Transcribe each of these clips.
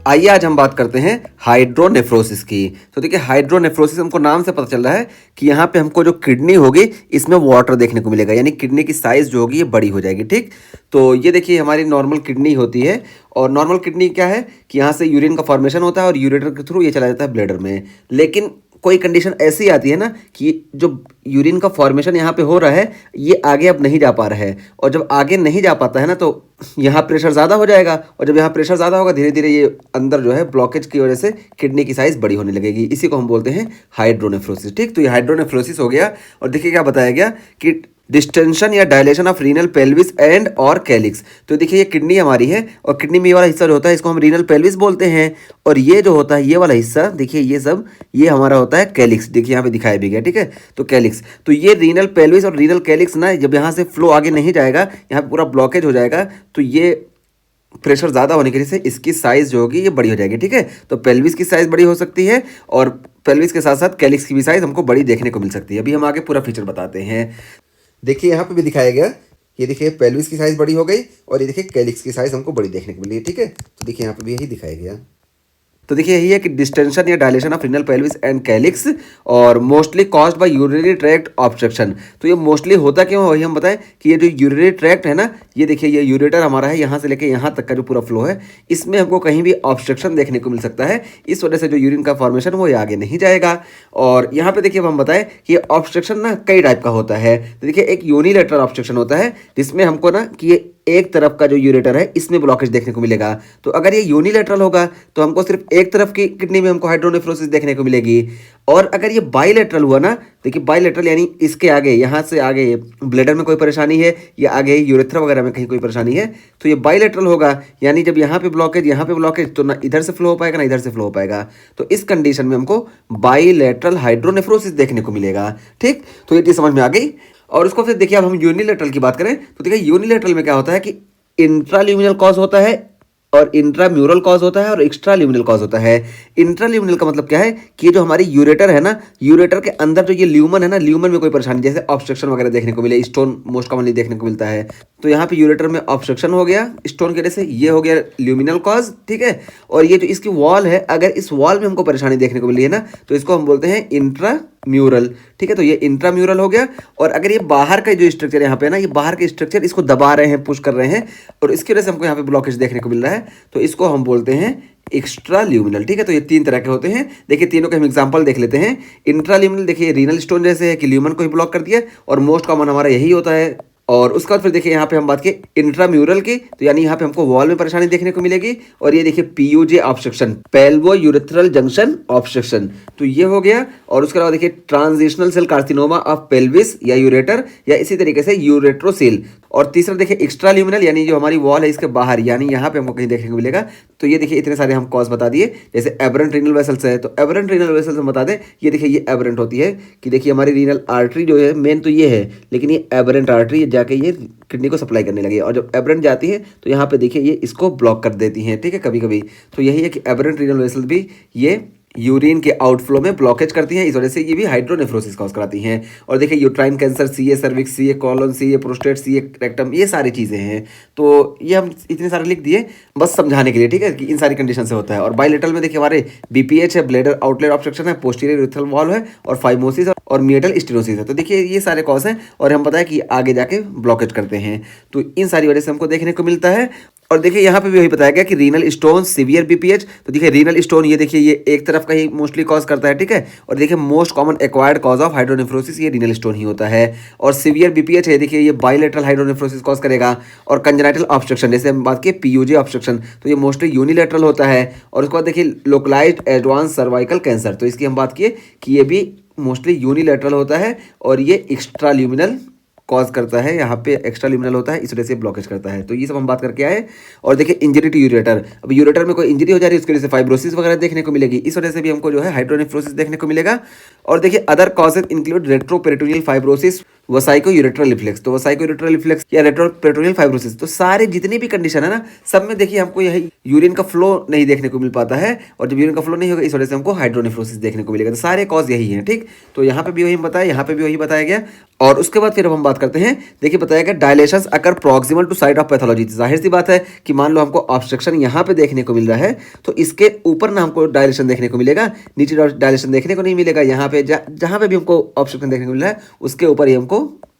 आइए आज हम बात करते हैं हाइड्रोनेफ्रोसिस की। तो देखिए हाइड्रोनेफ्रोसिस हमको नाम से पता चल रहा है कि यहाँ पे हमको जो किडनी होगी इसमें वाटर देखने को मिलेगा, यानी किडनी की साइज जो होगी ये बड़ी हो जाएगी। ठीक, तो ये देखिए हमारी नॉर्मल किडनी होती है और नॉर्मल किडनी क्या है कि यहाँ से यूरिन का फॉर्मेशन होता है और यूरेटर के थ्रू ये चला जाता है ब्लैडर में। लेकिन कोई कंडीशन ऐसी आती है ना कि जो यूरिन का फॉर्मेशन यहाँ पे हो रहा है ये आगे अब नहीं जा पा रहा है, और जब आगे नहीं जा पाता है ना तो यहाँ प्रेशर ज़्यादा हो जाएगा, और जब यहाँ प्रेशर ज़्यादा होगा धीरे धीरे ये अंदर जो है ब्लॉकेज की वजह से किडनी की साइज़ बड़ी होने लगेगी। इसी को हम बोलते हैं हाइड्रोनेफ्रोसिस। ठीक, तो ये हाइड्रोनेफ्रोसिस हो गया। और देखिए क्या बताया गया कि डिस्टेंशन या dilation of renal pelvis and और कैलिक्स। तो देखिए ये किडनी हमारी है और किडनी में ये वाला हिस्सा जो होता है इसको हम रीनल पेल्विस बोलते हैं, और ये जो होता है ये वाला हिस्सा देखिए ये सब ये हमारा होता है कैलिक्स। देखिए यहाँ पे दिखाया भी गया, ठीक है, तो कैलिक्स। तो ये रीनल पेल्विस और रीनल कैलिक्स ना जब यहाँ से फ्लो आगे नहीं जाएगा, यहाँ पे पूरा ब्लॉकेज हो जाएगा, तो ये प्रेशर ज़्यादा होने की वजह से इसकी साइज़ जो होगी ये बड़ी हो जाएगी। ठीक है, तो पेल्विस की साइज़ बड़ी हो सकती है और पेल्विस के साथ साथ कैलिक्स की भी साइज़ हमको बड़ी देखने को मिल सकती है। अभी हम आगे पूरा फीचर बताते हैं। देखिए यहाँ पे भी दिखाया गया, ये देखिए पेल्विस की साइज़ बड़ी हो गई और ये देखिए कैलिक्स की साइज़ हमको बड़ी देखने को मिली है। ठीक है, तो देखिए यहाँ पे भी यही दिखाया गया। तो देखिए यही है कि डिस्टेंशन या dilation of renal pelvis and calyx और mostly caused by urinary tract obstruction. तो ये मोस्टली होता क्यों, वही हम बताएं कि ये जो यूरिनरी ट्रैक्ट है ना, ये देखिए ये यूरेटर हमारा है, यहाँ से लेके यहाँ तक का जो पूरा फ्लो है इसमें हमको कहीं भी ऑब्स्ट्रक्शन देखने को मिल सकता है। इस वजह से जो यूरिन का फॉर्मेशन वो ये आगे नहीं जाएगा। और यहाँ पे देखिए हम बताएं कि ये ऑब्स्ट्रक्शन ना कई टाइप का होता है। तो देखिए एक यूनिलेटरल ऑब्स्ट्रक्शन होता है जिसमें हमको ना कि ये एक तरफ का जो यूरेटर है इसमें ब्लॉकेज देखने को मिलेगा। तो अगर ये यूनिलेटरल होगा तो हमको सिर्फ एक तरफ की किडनी में हमको हाइड्रोनेफ्रोसिस देखने को मिलेगी। और अगर ये बाइलेटरल हुआ ना, देखिए बाइलेटरल यानी इसके आगे यहाँ से आगे ब्लैडर में कोई परेशानी है या आगे यूरेथ्रा वगैरह में कहीं कोई परेशानी है, तो ये बाइलेटरल होगा, यानी जब यहाँ पे ब्लॉकेज तो ना इधर से फ्लो हो पाएगा ना इधर से फ्लो हो पाएगा। तो इस कंडीशन में हमको बाइलेटरल हाइड्रोनेफ्रोसिस देखने को मिलेगा। ठीक, तो ये चीज़ समझ में आ गई। और उसको फिर देखिए अब हम यूनिलेटरल की बात करें तो देखिए यूनिलेटरल में क्या होता है कि इंट्राल्यूमिनल कॉज होता है और इंट्राम्यूरल कॉज होता है और एक्स्ट्राल्यूमिनल कॉज होता है। इंट्राल्यूमिनल का मतलब क्या है कि ये जो हमारी यूरेटर है ना, यूरेटर के अंदर जो ये ल्यूमन है ना, ल्यूमन में कोई परेशानी जैसे ऑब्स्ट्रक्शन वगैरह देखने को मिले, स्टोन मोस्ट कॉमनली देखने को मिलता है। तो यहाँ पे यूरेटर में ऑब्स्ट्रक्शन हो गया स्टोन की वजह से, ये हो गया ल्यूमिनल कॉज। ठीक है, और ये जो इसकी वॉल है अगर इस वॉल में हमको परेशानी देखने को मिली है ना तो इसको हम बोलते हैं इंट्राम्यूरल। ठीक है, तो ये इंट्राम्यूरल हो गया। और अगर ये बाहर का जो स्ट्रक्चर यहाँ पे ना, ये बाहर के स्ट्रक्चर इसको दबा रहे हैं, पुश कर रहे हैं और इसकी वजह से हमको यहाँ पे ब्लॉकेज देखने को मिल रहा है, तो इसको हम बोलते हैं एक्स्ट्राल्यूमिनल। ठीक है, तो ये तीन तरह के होते हैं। देखिए तीनों के हम एग्जांपल देख लेते हैं। इंट्राल्यूमिनल देखिए रीनल स्टोन जैसे है कि ल्यूमन को ही ब्लॉक कर दिया और मोस्ट कॉमन हमारा यही होता है। और उसके बाद फिर देखिए यहाँ पे हम बात की इंट्राम्यूरल की, तो यानी यहाँ पे हमको वॉल में परेशानी देखने को मिलेगी। और ये देखिए PUJ obstruction, pelvi urethral junction obstruction, तो ये हो गया। और उसके अलावा देखिए transitional cell carcinoma of pelvis या यूरेटर या इसी तरीके से यूरेट्रोसील। और तीसरा देखिए एक्स्ट्राल्यूमिनल यानी जो हमारी वॉल है इसके बाहर, यानी यहाँ पे हमको कहीं देखने को मिलेगा। तो ये देखिए इतने सारे हम कॉज बता दिए। जैसे एबरेंट रीनल वेसल्स है, तो एबरेंट रीनल वेसल्स हम बता दें, ये देखिए ये एबरेंट होती है कि देखिए हमारी रीनल आर्टरी जो है मेन तो ये है, लेकिन ये एबरेंट आर्टरी जाके ये किडनी को सप्लाई करने लगी, और जब एबरेंट जाती है तो यहाँ पे देखिए ये इसको ब्लॉक कर देती हैं। ठीक है, कभी कभी तो यही है कि एबरेंट रीनल वेसल भी ये यूरिन के आउटफ्लो में ब्लॉकेज करती हैं, इस वजह से ये भी हाइड्रोनेफ्रोसिस कॉज कराती हैं। और देखिए uterine cancer, CA cervix, CA colon, CA prostate, CA rectum, ये सारी चीज़ें हैं। तो ये हम इतने सारे लिख दिए बस समझाने के लिए, ठीक है, कि इन सारी कंडीशन से होता है। और बाइलेटरल में देखिए हमारे बीपीएच है, ब्लैडर आउटलेट ऑब्स्ट्रक्शन है, पोस्टीरियर यूरेथ्रल वॉल्व है और फाइमोसिस और मियोटल स्टेनोसिस है। तो देखिए ये सारे कॉज हैं और हम बताया कि आगे जाके ब्लॉकेज करते हैं, तो इन सारी वजह से हमको देखने को मिलता है। और देखिए यहाँ पे भी वही बताया गया कि रीनल स्टोन, सीवियर बीपीएच, तो देखिए रीनल स्टोन ये देखिए ये एक तरफ का ही मोस्टली कॉज करता है। ठीक है, और देखिए most common acquired cause of hydronephrosis ये रीनल स्टोन ही होता है। और सीवियर बीपीएच है देखिए ये बाइलेटरल हाइड्रोनेफ्रोसिस कॉज करेगा। और कंजेनाइटल ऑब्स्ट्रक्शन जैसे हम बात की पीयूजे ऑब्स्ट्रक्शन, तो ये मोस्टली यूनिलेटरल होता है। और उसके बाद देखिए लोकलाइज्ड एडवांस सर्वाइकल कैंसर, तो इसकी हम बात किए कि ये भी मोस्टली यूनिलेटरल होता है और ये एक्स्ट्राल्यूमिनल कॉज करता है, यहाँ पे एक्स्ट्राल्यूमिनल होता है, इस वजह से ब्लॉकेज करता है। तो ये सब हम बात करके आए। और देखिए इंजरी टू यूरेटर, अब यूरेटर में कोई इंजरी हो जा रही है उसकी वजह से फाइब्रोसिस वगैरह देखने को मिलेगी, इस वजह से भी हमको जो है हाइड्रोनेफ्रोसिस देखने को मिलेगा। और देखिए other causes include retroperitoneal fibrosis, vesico ureteral reflux, तो वसाइको यूरेट्रल रिफ्लेक्स या रेट्रोपेट्रोनियल फाइब्रोसिस, तो सारी जितनी भी कंडीशन है ना, सब में देखिए हमको यही यूरिन का फ्लो नहीं देखने को मिल पाता है, और जब यूरिन का फ्लो नहीं होगा इस वजह से हमको हाइड्रोनेफ्रोसिस देखने को मिलेगा। तो सारे कॉज यही हैं, ठीक। तो यहाँ पे भी वही बताया, यहाँ पे भी वही बताया गया। और उसके बाद फिर अब हम बात करते हैं, देखिए बताया गया dilations occur proximal to site of pathology. जाहिर सी बात है कि मान लो हमको ऑब्स्ट्रक्शन यहाँ पे देखने को मिल रहा है, तो इसके ऊपर ना हमको डायलेशन देखने को मिलेगा, नीचे डायलेशन देखने को नहीं मिलेगा। यहाँ पे जहाँ पे भी हमको ऑब्स्ट्रक्शन देखने को मिल रहा है उसके ऊपर ही हमको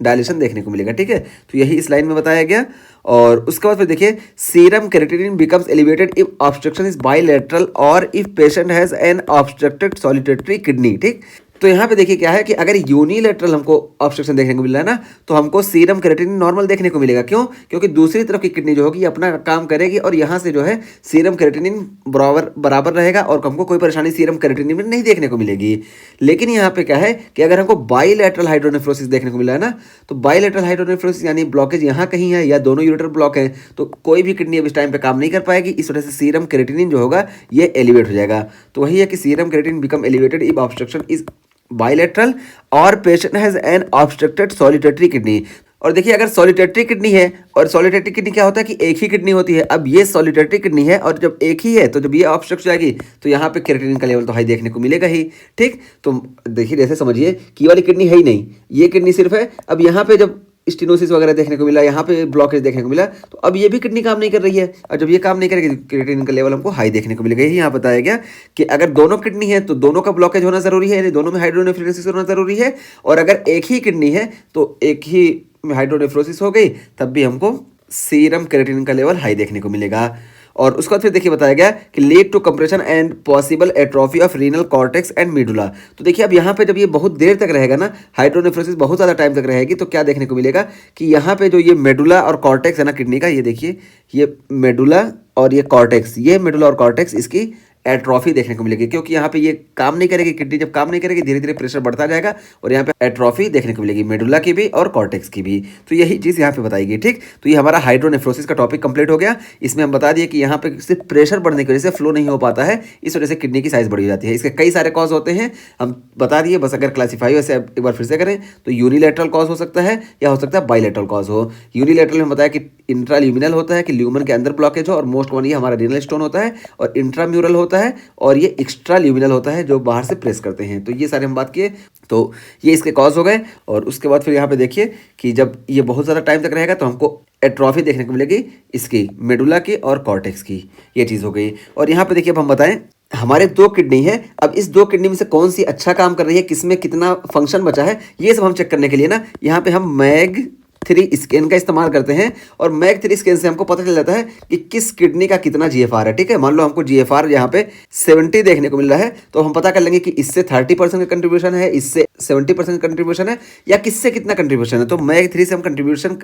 डायलेशन देखने को मिलेगा, ठीक है। तो यही इस लाइन में बताया गया। और उसके बाद फिर देखिए serum creatinine becomes elevated if obstruction is bilateral और if patient has an obstructed solitary kidney, ठीक। तो यहाँ पे देखिए क्या है कि अगर यूनिलेटरल हमको ऑब्स्ट्रक्शन देखने को मिल रहा है ना, तो हमको सीरम क्रेटिनिन नॉर्मल देखने को मिलेगा। क्यों? क्योंकि दूसरी तरफ की किडनी जो होगी ये अपना काम करेगी और यहाँ से जो है सीरम क्रेटिनिन बराबर रहेगा और हमको कोई परेशानी सीरम क्रेटिनिन में नहीं देखने को मिलेगी। लेकिन यहाँ पे क्या है कि अगर हमको बाइलेटरल हाइड्रोनेफ्रोसिस देखने को मिला है ना, तो बाइलेटरल हाइड्रोनेफ्रोसिस यानी ब्लॉकेज यहाँ कहीं है या दोनों यूरेटर ब्लॉक है, तो कोई भी किडनी अब इस टाइम पे काम नहीं कर पाएगी। इस वजह से सीरम क्रेटिनिन जो होगा ये एलिवेट हो जाएगा। तो वही है कि serum creatinine become elevated if obstruction is bilateral और patient has an obstructed solitary kidney. और देखिए अगर सॉलिटेटरी किडनी है, और सॉलिटेटरी किडनी क्या होता है कि एक ही किडनी होती है। अब ये सॉलिटेटरी किडनी है और जब एक ही है तो जब ये ऑब्स्ट्रक्ट जाएगी तो यहाँ पे क्रेटिनिन का लेवल तो हाई देखने को मिलेगा ही, ठीक। तो देखिए जैसे समझिए कि वाली किडनी है ही नहीं, ये किडनी सिर्फ है। अब यहाँ पे जब स्टेनोसिस वगैरह देखने को मिला, यहाँ पे ब्लॉकेज देखने को मिला, तो अब ये भी किडनी काम नहीं कर रही है, और जब ये काम नहीं करेगी क्रिएटिनिन का लेवल हमको हाई देखने को मिलेगा। यही यहाँ बताया गया कि अगर दोनों किडनी है तो दोनों का ब्लॉकेज होना जरूरी है, यानी दोनों में हाइड्रोनेफ्रोसिस होना जरूरी है। और अगर एक ही किडनी है तो एक ही में हाइड्रोनेफ्रोसिस हो गई, तब भी हमको सीरम क्रिएटिनिन का लेवल हाई देखने को मिलेगा। और उसके बाद फिर देखिए बताया गया कि lead to compression and possible atrophy of renal cortex and medulla. तो देखिए अब यहाँ पे जब ये बहुत देर तक रहेगा ना, हाइड्रोनेफ्रोसिस बहुत ज़्यादा टाइम तक रहेगी, तो क्या देखने को मिलेगा कि यहाँ पे जो ये मेडुला और कॉर्टेक्स है ना किडनी का, ये देखिए ये मेडुला और ये कॉर्टेक्स, ये मेडुला और कॉर्टेक्स इसकी एट्रॉफी देखने को मिलेगी, क्योंकि यहाँ पे ये काम नहीं करेगी। किडनी जब काम नहीं करेगी धीरे धीरे प्रेशर बढ़ता जाएगा और यहाँ पे एट्रॉफी देखने को मिलेगी, मेडुला की भी और कॉर्टेक्स की भी। तो यही चीज़ यहाँ पे बताई गई, ठीक। तो ये हमारा हाइड्रोनेफ्रोसिस का टॉपिक कंप्लीट हो गया। इसमें हम बता दिए कि यहाँ पे सिर्फ प्रेशर बढ़ने की वजह से फ्लो नहीं हो पाता है, इस वजह से किडनी की साइज बढ़ी जाती है। इसके कई सारे कॉज होते हैं, हम बता दिए। बस अगर क्लासीफाई वैसे एक बार फिर से करें तो यूनिलेटरल कॉज हो सकता है या हो सकता है बाइलेटरल कॉज हो। यूनिलेटरल में बताया कि इंट्राल्यूमिनल होता है कि ल्यूमन के अंदर ब्लॉकेज हो, और मोस्ट कॉमन ये हमारा रीनल स्टोन होता है, और इंट्राम्यूरल होता है, और ये एक्स्ट्रा ल्यूमिनल होता है जो बाहर से प्रेस करते हैं। तो ये सारे हम बात किए, तो ये इसके कॉज हो गए। और उसके बाद फिर यहाँ पे देखिए कि जब ये बहुत ज़्यादा टाइम तक रहेगा तो हमको एट्रॉफी देखने को मिलेगी इसकी मेडुला की और कॉर्टेक्स की, ये चीज़ हो गई। और यहाँ पे देखिए अब हम बताएं हमारे दो किडनी है, अब इस दो किडनी में से कौन सी अच्छा काम कर रही है, किसमें कितना फंक्शन बचा है, ये सब हम चेक करने के लिए ना यहाँ पे हम मैग 3 स्कैन का इस्तेमाल करते हैं। और मैग 3 स्कैन से हमको पता चल जाता है कि किस किडनी का कितना जीएफआर है, ठीक है। मान लो हमको जीएफआर यहाँ पे 70 देखने को मिल रहा है, तो हम पता कर लेंगे कि इससे 30% का कंट्रीब्यूशन है, इससे 70% कंट्रीब्यूशन है, या किससे कितना कंट्रीब्यूशन है। तो मैग 3 से हम कंट्रीब्यूशन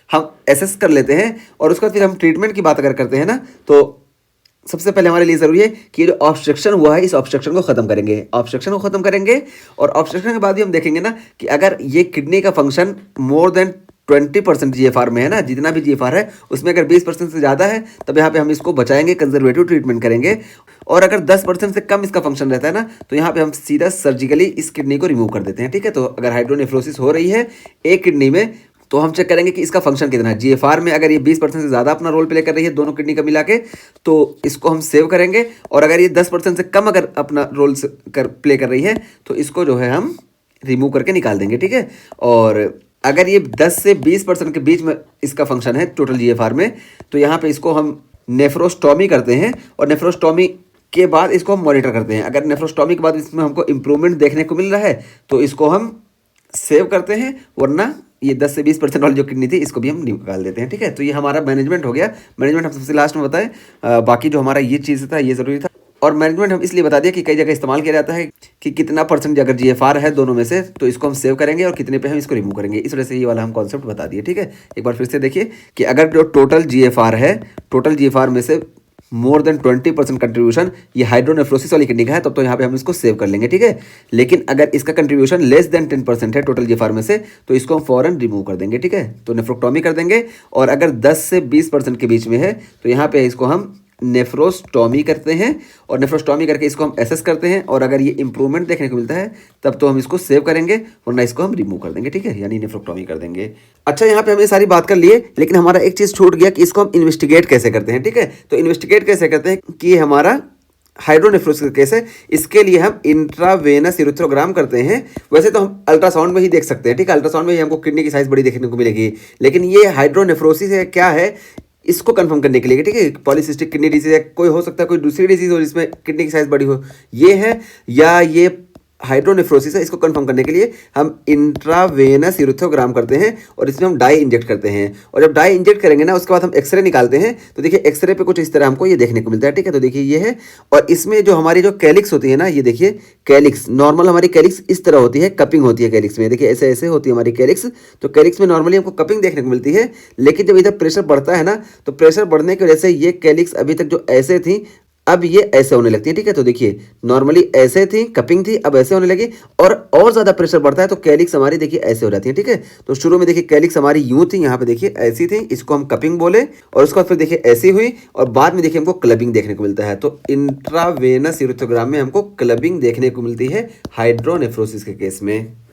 हम एसेस कर लेते हैं। और उसके बाद फिर हम ट्रीटमेंट की बात अगर करते हैं ना, तो सबसे पहले हमारे लिए ज़रूरी है कि ये जो ऑब्स्ट्रक्शन हुआ है इस ऑब्स्ट्रक्शन को ख़त्म करेंगे, ऑब्स्ट्रक्शन को ख़त्म करेंगे। और ऑब्स्ट्रक्शन के बाद भी हम देखेंगे ना कि अगर ये किडनी का फंक्शन मोर देन 20% जीएफआर में है ना, जितना भी जीएफआर है उसमें अगर 20% से ज़्यादा है तब यहाँ पे हम इसको बचाएंगे, कंजर्वेटिव ट्रीटमेंट करेंगे। और अगर 10% से कम इसका फंक्शन रहता है ना, तो यहाँ पे हम सीधा सर्जिकली इस किडनी को रिमूव कर देते हैं, ठीक है। तो अगर हाइड्रोनेफ्रोसिस हो रही है एक किडनी में, तो हम चेक करेंगे कि इसका फंक्शन कितना है। जीएफआर में अगर ये 20% से ज़्यादा अपना रोल प्ले कर रही है दोनों किडनी का मिला के, तो इसको हम सेव करेंगे। और अगर ये 10% से कम अगर अपना रोल प्ले कर रही है, तो इसको जो है हम रिमूव करके निकाल देंगे, ठीक है। और अगर ये 10 से 20% के बीच में इसका फंक्शन है टोटल जीएफआर में, तो यहाँ पे इसको हम नेफ्रोस्टॉमी करते हैं। और नेफ्रोस्टॉमी के बाद इसको हम मॉनिटर करते हैं। अगर नेफ्रोस्टॉमी के बाद इसमें हमको इम्प्रूवमेंट देखने को मिल रहा है तो इसको हम सेव करते हैं, वरना ये 10 से 20% वाली जो किडनी थी इसको भी हम निकाल देते हैं, ठीक है। तो ये हमारा मैनेजमेंट हो गया। मैनेजमेंट हम सबसे लास्ट में बताएं, बाकी जो हमारा ये चीज़ था ये ज़रूरी था। और मैनेजमेंट हम इसलिए बता दिया कि कई जगह इस्तेमाल किया जाता है कि कितना परसेंट अगर जीएफआर है दोनों में से तो इसको हम सेव करेंगे और कितने पे हम इसको रिमूव करेंगे। इस वजह से ये वाला हम कॉन्सेप्ट बता दिए, ठीक है। एक बार फिर से देखिए कि अगर जो टोटल जीएफआर है, टोटल जीएफआर में से मोर देन 20% कंट्रीब्यूशन ये हाइड्रोनेफ्रोसिस वाली किडनी का है, तब तो यहाँ पे हम इसको सेव कर लेंगे, ठीक है। लेकिन अगर इसका कंट्रीब्यूशन लेस देन 10% है टोटल जीएफआर में से, तो इसको हम फौरन रिमूव कर देंगे, ठीक है। तो नेफ्रोक्टोमी कर देंगे। और अगर 10 से 20% के बीच में है तो यहाँ पे इसको हम नेफ्रोस्टॉमी करते हैं और नेफ्रोस्टॉमी करके इसको हम एसेस करते हैं और अगर ये इंप्रूवमेंट देखने को मिलता है तब तो हम इसको सेव करेंगे वरना इसको हम रिमूव कर देंगे, ठीक है, यानी नेफ्रोक्टॉमी कर देंगे। अच्छा, यहाँ पे हमने सारी बात कर लिए, लेकिन हमारा एक चीज़ छूट गया कि इसको हम इन्वेस्टिगेट कैसे करते हैं, ठीक है। तो इन्वेस्टिगेट कैसे करते हैं कि ये हमारा हाइड्रोनेफ्रोसिस केस है, इसके लिए हम इंट्रावेनस यूरेथ्रोग्राम करते हैं। वैसे तो हम अल्ट्रासाउंड में ही देख सकते हैं, ठीक है, अल्ट्रासाउंड में ही हमको किडनी की साइज बड़ी देखने को मिलेगी, लेकिन ये हाइड्रोनेफ्रोसिस है क्या है इसको कंफर्म करने के लिए, ठीक है, पॉलीसिस्टिक किडनी डिजीज है, कोई हो सकता है कोई दूसरी डिजीज हो जिसमें किडनी की साइज बड़ी हो, ये है या ये हाइड्रोनेफ्रोसिस है, इसको कंफर्म करने के लिए हम इंट्रावेनस यूरेथ्रोग्राम करते हैं और इसमें हम डाई इंजेक्ट करते हैं। और जब डाई इंजेक्ट करेंगे ना उसके बाद हम एक्सरे निकालते हैं, तो देखिए एक्सरे पे कुछ इस तरह हमको ये देखने को मिलता है, ठीक है। तो देखिए ये है, और इसमें जो हमारी जो कैलिक्स होती है ना, ये देखिए कैलिक्स, नॉर्मल हमारी कैलिक्स इस तरह होती है, कपिंग होती है कैलिक्स में, देखिए ऐसे ऐसे होती है हमारी कैलिक्स। तो कैलिक्स में नॉर्मली हमको कपिंग देखने को मिलती है, लेकिन जब इधर प्रेशर बढ़ता है ना, तो प्रेशर बढ़ने की वजह से ये कैलिक्स अभी तक जो ऐसे थी अब ये ऐसे होने लगती है, ठीक है। तो देखिए नॉर्मली ऐसे थी, कपिंग थी, अब ऐसे होने लगी, और ज़्यादा प्रेशर बढ़ता है तो कैलिक्स हमारी देखिए ऐसे हो जाती है, ठीक है। तो शुरू में देखिए कैलिक्स हमारी यूं थी, यहाँ पे देखिए ऐसी थी, इसको हम कपिंग बोले, और उसके बाद फिर देखिए ऐसी हुई, और बाद में देखिए हमको क्लबिंग देखने को मिलता है। तो इंट्रावेनस यूरेथ्रोग्राम में हमको क्लबिंग देखने को मिलती है हाइड्रोनेफ्रोसिस के केस में।